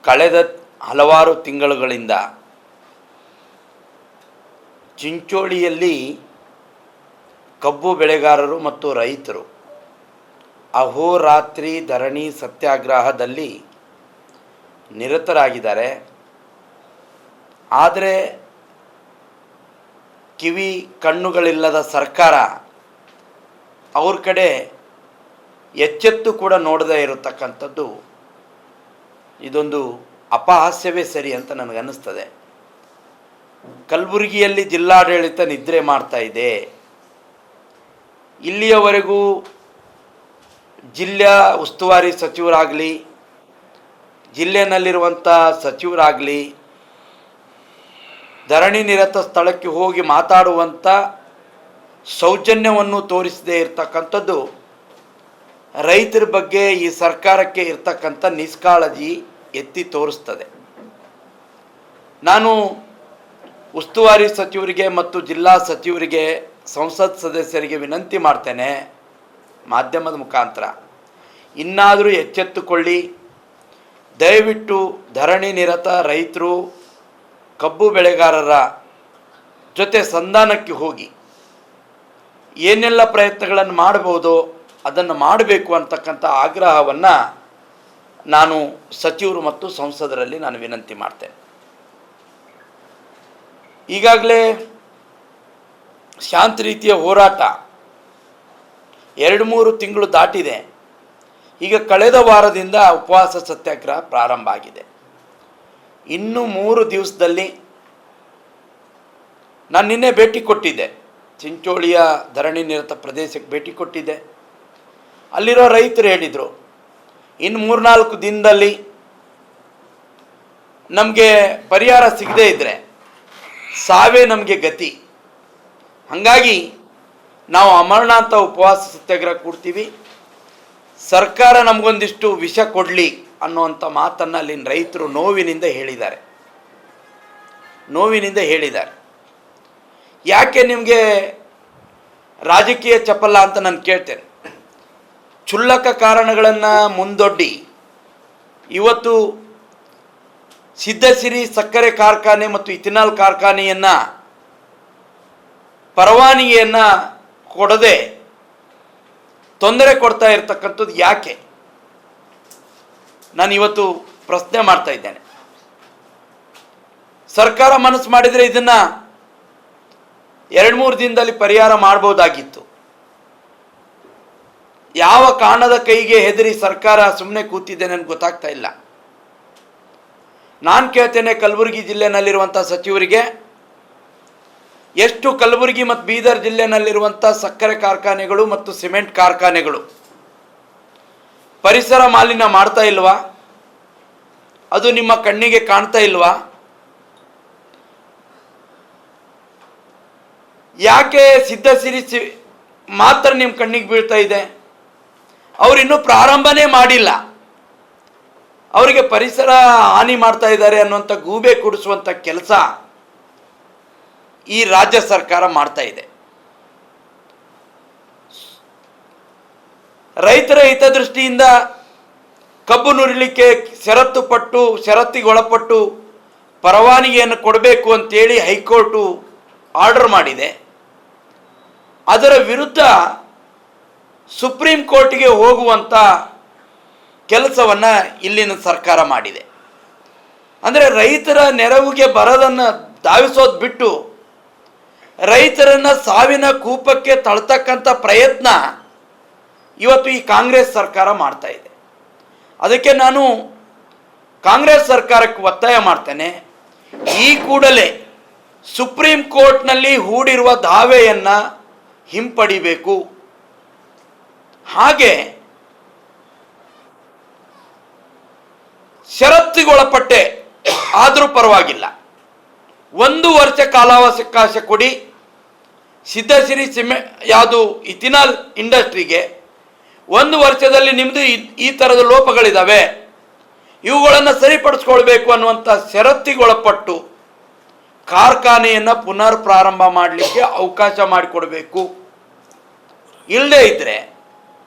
ಕಳೆದ ಹಲವಾರು ತಿಂಗಳುಗಳಿಂದ ಚಿಂಚೋಳಿಯಲ್ಲಿ ಕಬ್ಬು ಬೆಳೆಗಾರರು ಮತ್ತು ರೈತರು ಅಹೋರಾತ್ರಿ ಧರಣಿ ಸತ್ಯಾಗ್ರಹದಲ್ಲಿ ನಿರತರಾಗಿದ್ದಾರೆ. ಆದರೆ ಕಿವಿ ಕಣ್ಣುಗಳಿಲ್ಲದ ಸರ್ಕಾರ ಅವ್ರ ಕಡೆ ಎಚ್ಚೆತ್ತು ಕೂಡ ನೋಡದೇ ಇರತಕ್ಕಂಥದ್ದು ಇದೊಂದು ಅಪಹಾಸ್ಯವೇ ಸರಿ ಅಂತ ನನಗನ್ನಿಸ್ತದೆ. ಕಲಬುರಗಿಯಲ್ಲಿ ಜಿಲ್ಲಾಡಳಿತ ನಿದ್ರೆ ಮಾಡ್ತಾ ಇದೆ. ಇಲ್ಲಿಯವರೆಗೂ ಜಿಲ್ಲೆಯ ಉಸ್ತುವಾರಿ ಸಚಿವರಾಗಲಿ, ಜಿಲ್ಲೆಯಲ್ಲಿರುವಂಥ ಸಚಿವರಾಗಲಿ ಧರಣಿ ನಿರತ ಸ್ಥಳಕ್ಕೆ ಹೋಗಿ ಮಾತಾಡುವಂಥ ಸೌಜನ್ಯವನ್ನು ತೋರಿಸದೇ ಇರತಕ್ಕಂಥದ್ದು ರೈತರ ಬಗ್ಗೆ ಈ ಸರ್ಕಾರಕ್ಕೆ ಇರ್ತಕ್ಕಂಥ ನಿಷ್ಕಾಳಜಿ ಎತ್ತಿ ತೋರಿಸ್ತದೆ. ನಾನು ಉಸ್ತುವಾರಿ ಸಚಿವರಿಗೆ ಮತ್ತು ಜಿಲ್ಲಾ ಸಚಿವರಿಗೆ, ಸಂಸತ್ ಸದಸ್ಯರಿಗೆ ವಿನಂತಿ ಮಾಡ್ತೇನೆ, ಮಾಧ್ಯಮದ ಮುಖಾಂತರ ಇನ್ನಾದರೂ ಎಚ್ಚೆತ್ತುಕೊಳ್ಳಿ. ದಯವಿಟ್ಟು ಧರಣಿ ನಿರತ ರೈತರು, ಕಬ್ಬು ಬೆಳೆಗಾರರ ಜೊತೆ ಸಂಧಾನಕ್ಕೆ ಹೋಗಿ ಏನೆಲ್ಲ ಪ್ರಯತ್ನಗಳನ್ನು ಮಾಡಬಹುದು ಅದನ್ನು ಮಾಡಬೇಕು ಅಂತಕ್ಕಂಥ ಆಗ್ರಹವನ್ನು ನಾನು ಸಚಿವರು ಮತ್ತು ಸಂಸದರಲ್ಲಿ ನಾನು ವಿನಂತಿ ಮಾಡ್ತೇನೆ. ಈಗಾಗಲೇ ಶಾಂತ ರೀತಿಯ ಹೋರಾಟ 2-3 ತಿಂಗಳು ದಾಟಿದೆ. ಈಗ ಕಳೆದ ವಾರದಿಂದ ಉಪವಾಸ ಸತ್ಯಾಗ್ರಹ ಪ್ರಾರಂಭ ಆಗಿದೆ. ಇನ್ನು 3 ದಿವಸದಲ್ಲಿ ನಾನು ನಿನ್ನೆ ಭೇಟಿ ಕೊಟ್ಟಿದ್ದೆ, ಚಿಂಚೋಳಿಯ ಧರಣಿ ನಿರತ ಪ್ರದೇಶಕ್ಕೆ ಭೇಟಿ ಕೊಟ್ಟಿದ್ದೆ. ಅಲ್ಲಿರೋ ರೈತರು ಹೇಳಿದರು, ಇನ್ನು 3-4 ದಿನದಲ್ಲಿ ನಮಗೆ ಪರಿಹಾರ ಸಿಗದೇ ಇದ್ದರೆ ಸಾವೇ ನಮಗೆ ಗತಿ. ಹಾಗಾಗಿ ನಾವು ಅಮರನಾಥ ಉಪವಾಸ ಸತ್ಯಾಗ್ರಹ ಕೊಡ್ತೀವಿ, ಸರ್ಕಾರ ನಮಗೊಂದಿಷ್ಟು ವಿಷ ಕೊಡಲಿ ಅನ್ನುವಂಥ ಮಾತನ್ನು ಅಲ್ಲಿನ ರೈತರು ನೋವಿನಿಂದ ಹೇಳಿದ್ದಾರೆ. ಯಾಕೆ ನಿಮಗೆ ರಾಜಕೀಯ ಚಪಲ ಅಂತ ನಾನು ಕೇಳ್ತೇನೆ. ಕ್ಷುಲ್ಲಕ ಕಾರಣಗಳನ್ನು ಮುಂದೊಡ್ಡಿ ಇವತ್ತು ಸಿದ್ಧಸಿರಿ ಸಕ್ಕರೆ ಕಾರ್ಖಾನೆ ಮತ್ತು ಇಥಿನಾಲ್ ಕಾರ್ಖಾನೆಯನ್ನು ಪರವಾನಗಿಯನ್ನು ಕೊಡದೆ ತೊಂದರೆ ಕೊಡ್ತಾ ಇರತಕ್ಕಂಥದ್ದು ಯಾಕೆ? ನಾನು ಇವತ್ತು ಪ್ರಶ್ನೆ ಮಾಡ್ತಾ ಇದ್ದೇನೆ. ಸರ್ಕಾರ ಮನಸ್ಸು ಮಾಡಿದರೆ ಇದನ್ನು 2-3 ದಿನದಲ್ಲಿ ಪರಿಹಾರ ಮಾಡ್ಬೋದಾಗಿತ್ತು. ಯಾವ ಕಾರಣದ ಕೈಗೆ ಹೆದರಿ ಸರ್ಕಾರ ಸುಮ್ಮನೆ ಕೂತಿದೆ ನನಗೆ ಗೊತ್ತಾಗ್ತಾ ಇಲ್ಲ. ನಾನು ಕೇಳ್ತೇನೆ, ಕಲಬುರಗಿ ಜಿಲ್ಲೆನಲ್ಲಿರುವಂಥ ಸಚಿವರಿಗೆ, ಎಷ್ಟು ಕಲಬುರಗಿ ಮತ್ತು ಬೀದರ್ ಜಿಲ್ಲೆನಲ್ಲಿರುವಂಥ ಸಕ್ಕರೆ ಕಾರ್ಖಾನೆಗಳು ಮತ್ತು ಸಿಮೆಂಟ್ ಕಾರ್ಖಾನೆಗಳು ಪರಿಸರ ಮಾಲಿನ್ಯ ಮಾಡ್ತಾ ಇಲ್ವಾ? ಅದು ನಿಮ್ಮ ಕಣ್ಣಿಗೆ ಕಾಣ್ತಾ ಇಲ್ವಾ? ಯಾಕೆ ಸಿದ್ಧಸಿರಿ ಮಾತ್ರ ನಿಮ್ಮ ಕಣ್ಣಿಗೆ ಬೀಳ್ತಾ ಇದೆ? ಅವರಿನ್ನೂ ಪ್ರಾರಂಭನೇ ಮಾಡಿಲ್ಲ, ಅವರಿಗೆ ಪರಿಸರ ಹಾನಿ ಮಾಡ್ತಾ ಇದ್ದಾರೆ ಅನ್ನುವಂಥ ಗೂಬೆ ಕೂಡಿಸುವಂಥ ಕೆಲಸ ಈ ರಾಜ್ಯ ಸರ್ಕಾರ ಮಾಡ್ತಾ ಇದೆ. ರೈತರ ಹಿತದೃಷ್ಟಿಯಿಂದ ಕಬ್ಬು ನುರಿಲಿಕ್ಕೆ ಷರತ್ತಿಗೊಳಪಟ್ಟು ಪರವಾನಗಿಯನ್ನು ಕೊಡಬೇಕು ಅಂತೇಳಿ ಹೈಕೋರ್ಟು ಆರ್ಡರ್ ಮಾಡಿದೆ. ಅದರ ವಿರುದ್ಧ ಸುಪ್ರೀಂ ಕೋರ್ಟ್ಗೆ ಹೋಗುವಂಥ ಕೆಲಸವನ್ನು ಇಲ್ಲಿನ ಸರ್ಕಾರ ಮಾಡಿದೆ. ಅಂದರೆ ರೈತರ ನೆರವಿಗೆ ಬರೋದನ್ನು ಧಾವಿಸೋದು ಬಿಟ್ಟು ರೈತರನ್ನು ಸಾವಿನ ಕೂಪಕ್ಕೆ ತಳ್ತಕ್ಕಂಥ ಪ್ರಯತ್ನ ಇವತ್ತು ಈ ಕಾಂಗ್ರೆಸ್ ಸರ್ಕಾರ ಮಾಡ್ತಾ ಇದೆ. ಅದಕ್ಕೆ ನಾನು ಕಾಂಗ್ರೆಸ್ ಸರ್ಕಾರಕ್ಕೆ ಒತ್ತಾಯ ಮಾಡ್ತೇನೆ, ಈ ಕೂಡಲೇ ಸುಪ್ರೀಂ ಕೋರ್ಟ್ನಲ್ಲಿ ಹೂಡಿರುವ ದಾವೆಯನ್ನು ಹಿಂಪಡಿಬೇಕು. ಹಾಗೆ ಷರತ್ತಿಗೊಳಪಟ್ಟೆ ಆದರೂ ಪರವಾಗಿಲ್ಲ, 1 ವರ್ಷ ಕಾಲಾವಕಾಶ ಕೊಡಿ. ಸಿದ್ಧಸಿರಿ ಯಾವುದು ಇಥಿನಾಲ್ ಇಂಡಸ್ಟ್ರಿಗೆ 1 ವರ್ಷದಲ್ಲಿ ನಿಮ್ಮದು ಈ ಥರದ ಲೋಪಗಳಿದ್ದಾವೆ, ಇವುಗಳನ್ನು ಸರಿಪಡಿಸ್ಕೊಳ್ಬೇಕು ಅನ್ನುವಂಥ ಷರತ್ತಿಗೊಳಪಟ್ಟು ಕಾರ್ಖಾನೆಯನ್ನು ಪುನರ್ ಪ್ರಾರಂಭ ಮಾಡಲಿಕ್ಕೆ ಅವಕಾಶ ಮಾಡಿಕೊಡಬೇಕು. ಇಲ್ಲದೇ ಇದ್ದರೆ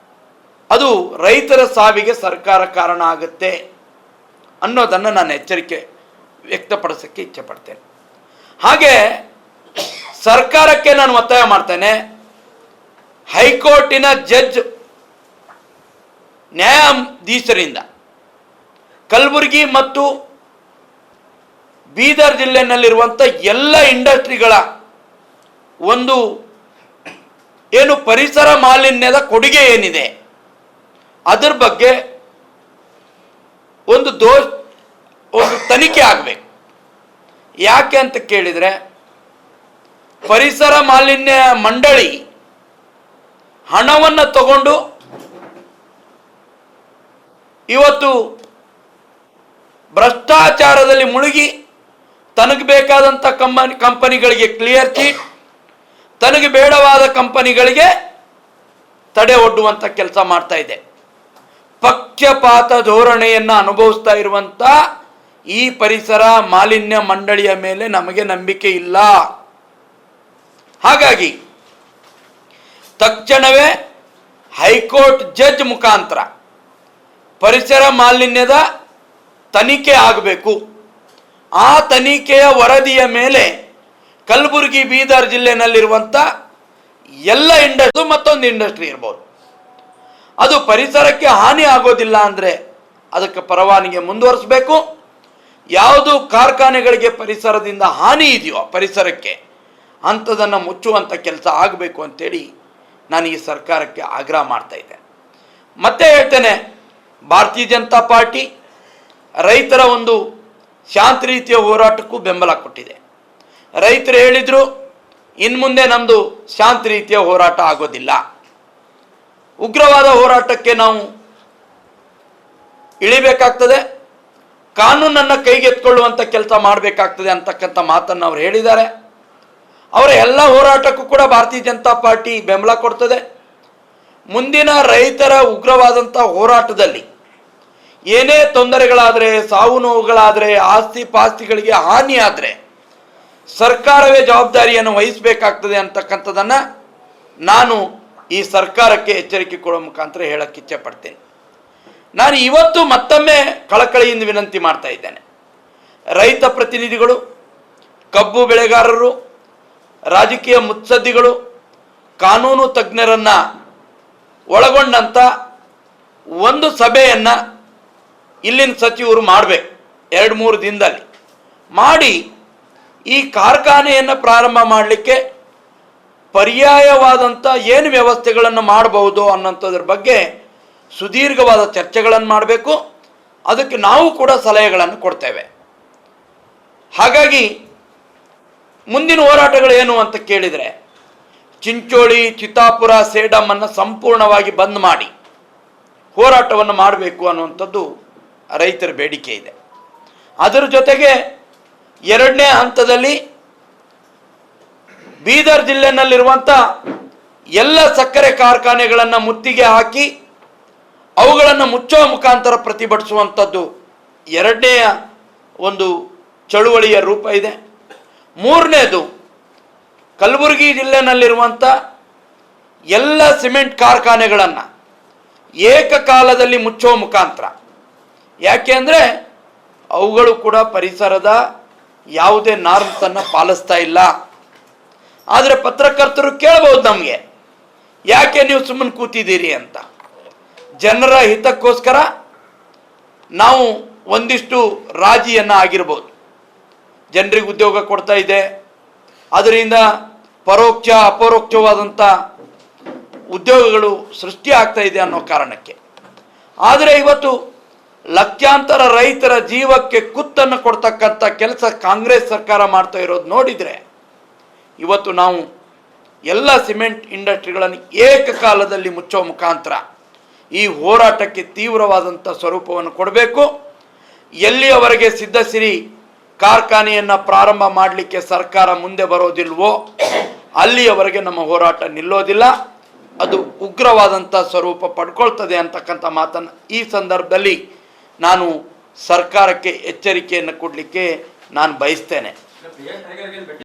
ಅದು ರೈತರ ಸಾವಿಗೆ ಸರ್ಕಾರ ಕಾರಣ ಆಗುತ್ತೆ. ಅನ್ನೋದನ್ನು ನಾನು ಎಚ್ಚರಿಕೆ ವ್ಯಕ್ತಪಡಿಸೋಕ್ಕೆ ಇಚ್ಛೆ ಪಡ್ತೇನೆ. ಹಾಗೆ ಸರ್ಕಾರಕ್ಕೆ ನಾನು ಒತ್ತಾಯ ಮಾಡ್ತೇನೆ, ಹೈಕೋರ್ಟಿನ ಜಡ್ಜ್ ನ್ಯಾಯಾಧೀಶರಿಂದ ಕಲಬುರಗಿ ಮತ್ತು ಬೀದರ್ ಜಿಲ್ಲೆಯಲ್ಲಿರುವಂಥ ಎಲ್ಲ ಇಂಡಸ್ಟ್ರಿಗಳ ಒಂದು ಏನು ಪರಿಸರ ಮಾಲಿನ್ಯದ ಕೊಡುಗೆ ಏನಿದೆ ಅದರ ಬಗ್ಗೆ ಒಂದು ತನಿಖೆ ಆಗಬೇಕು. ಯಾಕೆ ಅಂತ ಕೇಳಿದರೆ, ಪರಿಸರ ಮಾಲಿನ್ಯ ಮಂಡಳಿ ಹಣವನ್ನು ತಗೊಂಡು ಇವತ್ತು ಭ್ರಷ್ಟಾಚಾರದಲ್ಲಿ ಮುಳುಗಿ ತನಗೆ ಬೇಕಾದಂಥ ಕಂಪನಿಗಳಿಗೆ ಕ್ಲಿಯರ್ ಚೀಟ್, ತನಗೆ ಬೇಡವಾದ ಕಂಪನಿಗಳಿಗೆ ತಡೆ ಒಡ್ಡುವಂಥ ಕೆಲಸ ಮಾಡ್ತಾ ಇದೆ. ಪಕ್ಷಪಾತ ಧೋರಣೆಯನ್ನು ಅನುಭವಿಸ್ತಾ ಇರುವಂಥ ಈ ಪರಿಸರ ಮಾಲಿನ್ಯ ಮಂಡಳಿಯ ಮೇಲೆ ನಮಗೆ ನಂಬಿಕೆ ಇಲ್ಲ. ಹಾಗಾಗಿ ತಕ್ಷಣವೇ ಹೈಕೋರ್ಟ್ ಜಡ್ಜ್ ಮುಖಾಂತರ ಪರಿಸರ ಮಾಲಿನ್ಯದ ತನಿಖೆ ಆಗಬೇಕು. ಆ ತನಿಖೆಯ ವರದಿಯ ಮೇಲೆ ಕಲಬುರಗಿ ಬೀದರ್ ಜಿಲ್ಲೆಯಲ್ಲಿರುವಂಥ ಎಲ್ಲ ಇಂಡಸ್ಟ್ರಿ, ಮತ್ತೊಂದು ಇಂಡಸ್ಟ್ರಿ ಇರ್ಬೋದು, ಅದು ಪರಿಸರಕ್ಕೆ ಹಾನಿ ಆಗೋದಿಲ್ಲ ಅಂದರೆ ಅದಕ್ಕೆ ಪರವಾನಗಿ ಮುಂದುವರಿಸಬೇಕು. ಯಾವುದು ಕಾರ್ಖಾನೆಗಳಿಗೆ ಪರಿಸರದಿಂದ ಹಾನಿ ಇದೆಯೋ ಪರಿಸರಕ್ಕೆ, ಅಂಥದನ್ನು ಮುಚ್ಚುವಂಥ ಕೆಲಸ ಆಗಬೇಕು ಅಂತೇಳಿ ನಾನು ಈ ಸರ್ಕಾರಕ್ಕೆ ಆಗ್ರಹ ಮಾಡ್ತಾ ಇದ್ದೇನೆ. ಮತ್ತೆ ಹೇಳ್ತೇನೆ, ಭಾರತೀಯ ಜನತಾ ಪಾರ್ಟಿ ರೈತರ ಒಂದು ಶಾಂತ ರೀತಿಯ ಹೋರಾಟಕ್ಕೂ ಬೆಂಬಲ ಕೊಟ್ಟಿದೆ. ರೈತರು ಹೇಳಿದರು, ಇನ್ನು ಮುಂದೆ ನಮ್ಮದು ಶಾಂತ ರೀತಿಯ ಹೋರಾಟ ಆಗೋದಿಲ್ಲ, ಉಗ್ರವಾದ ಹೋರಾಟಕ್ಕೆ ನಾವು ಇಳಿಬೇಕಾಗ್ತದೆ, ಕಾನೂನನ್ನು ಕೈಗೆತ್ತಿಕೊಳ್ಳುವಂಥ ಕೆಲಸ ಮಾಡಬೇಕಾಗ್ತದೆ ಅಂತಕ್ಕಂಥ ಮಾತನ್ನು ಅವರು ಹೇಳಿದ್ದಾರೆ. ಅವರ ಎಲ್ಲ ಹೋರಾಟಕ್ಕೂ ಕೂಡ ಭಾರತೀಯ ಜನತಾ ಪಾರ್ಟಿ ಬೆಂಬಲ ಕೊಡ್ತದೆ. ಮುಂದಿನ ರೈತರ ಉಗ್ರವಾದಂಥ ಹೋರಾಟದಲ್ಲಿ ಏನೇ ತೊಂದರೆಗಳಾದರೆ, ಸಾವು ನೋವುಗಳಾದರೆ, ಆಸ್ತಿ ಪಾಸ್ತಿಗಳಿಗೆ ಹಾನಿ ಆದರೆ ಸರ್ಕಾರವೇ ಜವಾಬ್ದಾರಿಯನ್ನು ವಹಿಸಬೇಕಾಗ್ತದೆ ಅಂತಕ್ಕಂಥದ್ದನ್ನು ನಾನು ಈ ಸರ್ಕಾರಕ್ಕೆ ಎಚ್ಚರಿಕೆ ಕೊಡೋ ಮುಖಾಂತರ ಹೇಳಕ್ಕೆ ಇಚ್ಛೆ ಪಡ್ತೇನೆ. ನಾನು ಇವತ್ತು ಮತ್ತೊಮ್ಮೆ ಕಳಕಳಿಯಿಂದ ವಿನಂತಿ ಮಾಡ್ತಾ ಇದ್ದೇನೆ, ರೈತ ಪ್ರತಿನಿಧಿಗಳು, ಕಬ್ಬು ಬೆಳೆಗಾರರು, ರಾಜಕೀಯ ಮುತ್ಸದ್ದಿಗಳು, ಕಾನೂನು ತಜ್ಞರನ್ನು ಒಳಗೊಂಡಂಥ ಒಂದು ಸಭೆಯನ್ನು ಇಲ್ಲಿನ ಸಚಿವರು ಮಾಡಬೇಕು. 2-3 ದಿನದಲ್ಲಿ ಮಾಡಿ ಈ ಕಾರ್ಖಾನೆಯನ್ನು ಪ್ರಾರಂಭ ಮಾಡಲಿಕ್ಕೆ ಪರ್ಯಾಯವಾದಂಥ ಏನು ವ್ಯವಸ್ಥೆಗಳನ್ನು ಮಾಡಬಹುದು ಅನ್ನೋಂಥದ್ರ ಬಗ್ಗೆ ಸುದೀರ್ಘವಾದ ಚರ್ಚೆಗಳನ್ನು ಮಾಡಬೇಕು. ಅದಕ್ಕೆ ನಾವು ಕೂಡ ಸಲಹೆಗಳನ್ನು ಕೊಡ್ತೇವೆ. ಹಾಗಾಗಿ ಮುಂದಿನ ಹೋರಾಟಗಳು ಏನು ಅಂತ ಕೇಳಿದರೆ, ಚಿಂಚೋಳಿ, ಚಿತ್ತಾಪುರ, ಸೇಡಮನ್ನು ಸಂಪೂರ್ಣವಾಗಿ ಬಂದ್ ಮಾಡಿ ಹೋರಾಟವನ್ನು ಮಾಡಬೇಕು ಅನ್ನುವಂಥದ್ದು ರೈತರ ಬೇಡಿಕೆ ಇದೆ. ಅದರ ಜೊತೆಗೆ 2ನೇ ಹಂತದಲ್ಲಿ ಬೀದರ್ ಜಿಲ್ಲೆಯಲ್ಲಿರುವಂಥ ಎಲ್ಲ ಸಕ್ಕರೆ ಕಾರ್ಖಾನೆಗಳನ್ನು ಮುತ್ತಿಗೆ ಹಾಕಿ ಅವುಗಳನ್ನು ಮುಚ್ಚುವ ಮುಖಾಂತರ ಪ್ರತಿಭಟಿಸುವಂಥದ್ದು 2ನೇ ಒಂದು ಚಳುವಳಿಯ ರೂಪ ಇದೆ. 3ನೇದು ಕಲಬುರಗಿ ಜಿಲ್ಲೆಯಲ್ಲಿರುವಂಥ ಎಲ್ಲ ಸಿಮೆಂಟ್ ಕಾರ್ಖಾನೆಗಳನ್ನು ಏಕಕಾಲದಲ್ಲಿ ಮುಚ್ಚುವ ಮುಖಾಂತರ. ಯಾಕೆ ಅಂದರೆ ಅವುಗಳು ಕೂಡ ಪರಿಸರದ ಯಾವುದೇ ನಾರ್ಮ್ಸನ್ನು ಪಾಲಿಸ್ತಾ ಇಲ್ಲ. ಆದರೆ ಪತ್ರಕರ್ತರು ಕೇಳ್ಬೋದು ನಮಗೆ, ಯಾಕೆ ನೀವು ಸುಮ್ಮನೆ ಕೂತಿದ್ದೀರಿ ಅಂತ. ಜನರ ಹಿತಕ್ಕೋಸ್ಕರ ನಾವು ಒಂದಿಷ್ಟು ರಾಜಿಯನ್ನು ಆಗಿರ್ಬೋದು. ಜನರಿಗೆ ಉದ್ಯೋಗ ಕೊಡ್ತಾ ಇದೆ, ಅದರಿಂದ ಪರೋಕ್ಷ ಅಪರೋಕ್ಷವಾದಂಥ ಉದ್ಯೋಗಗಳು ಸೃಷ್ಟಿ ಆಗ್ತಾ ಇದೆ ಅನ್ನೋ ಕಾರಣಕ್ಕೆ. ಆದರೆ ಇವತ್ತು ಲಕ್ಷಾಂತರ ರೈತರ ಜೀವಕ್ಕೆ ಕುತ್ತನ್ನು ಕೊಡ್ತಕ್ಕಂಥ ಕೆಲಸ ಕಾಂಗ್ರೆಸ್ ಸರ್ಕಾರ ಮಾಡ್ತಾ ಇರೋದು ನೋಡಿದರೆ, ಇವತ್ತು ನಾವು ಎಲ್ಲ ಸಿಮೆಂಟ್ ಇಂಡಸ್ಟ್ರಿಗಳನ್ನು ಏಕಕಾಲದಲ್ಲಿ ಮುಚ್ಚುವ ಮುಖಾಂತರ ಈ ಹೋರಾಟಕ್ಕೆ ತೀವ್ರವಾದಂಥ ಸ್ವರೂಪವನ್ನು ಕೊಡಬೇಕು. ಎಲ್ಲಿಯವರೆಗೆ ಸಿದ್ಧಸಿರಿ ಕಾರ್ಖಾನೆಯನ್ನು ಪ್ರಾರಂಭ ಮಾಡಲಿಕ್ಕೆ ಸರ್ಕಾರ ಮುಂದೆ ಬರೋದಿಲ್ವೋ ಅಲ್ಲಿಯವರೆಗೆ ನಮ್ಮ ಹೋರಾಟ ನಿಲ್ಲೋದಿಲ್ಲ. ಅದು ಉಗ್ರವಾದಂಥ ಸ್ವರೂಪ ಪಡ್ಕೊಳ್ತದೆ ಅಂತಕ್ಕಂಥ ಮಾತನ್ನು ಈ ಸಂದರ್ಭದಲ್ಲಿ ನಾನು ಸರ್ಕಾರಕ್ಕೆ ಎಚ್ಚರಿಕೆಯನ್ನು ಕೊಡಲಿಕ್ಕೆ ನಾನು ಬಯಸ್ತೇನೆ.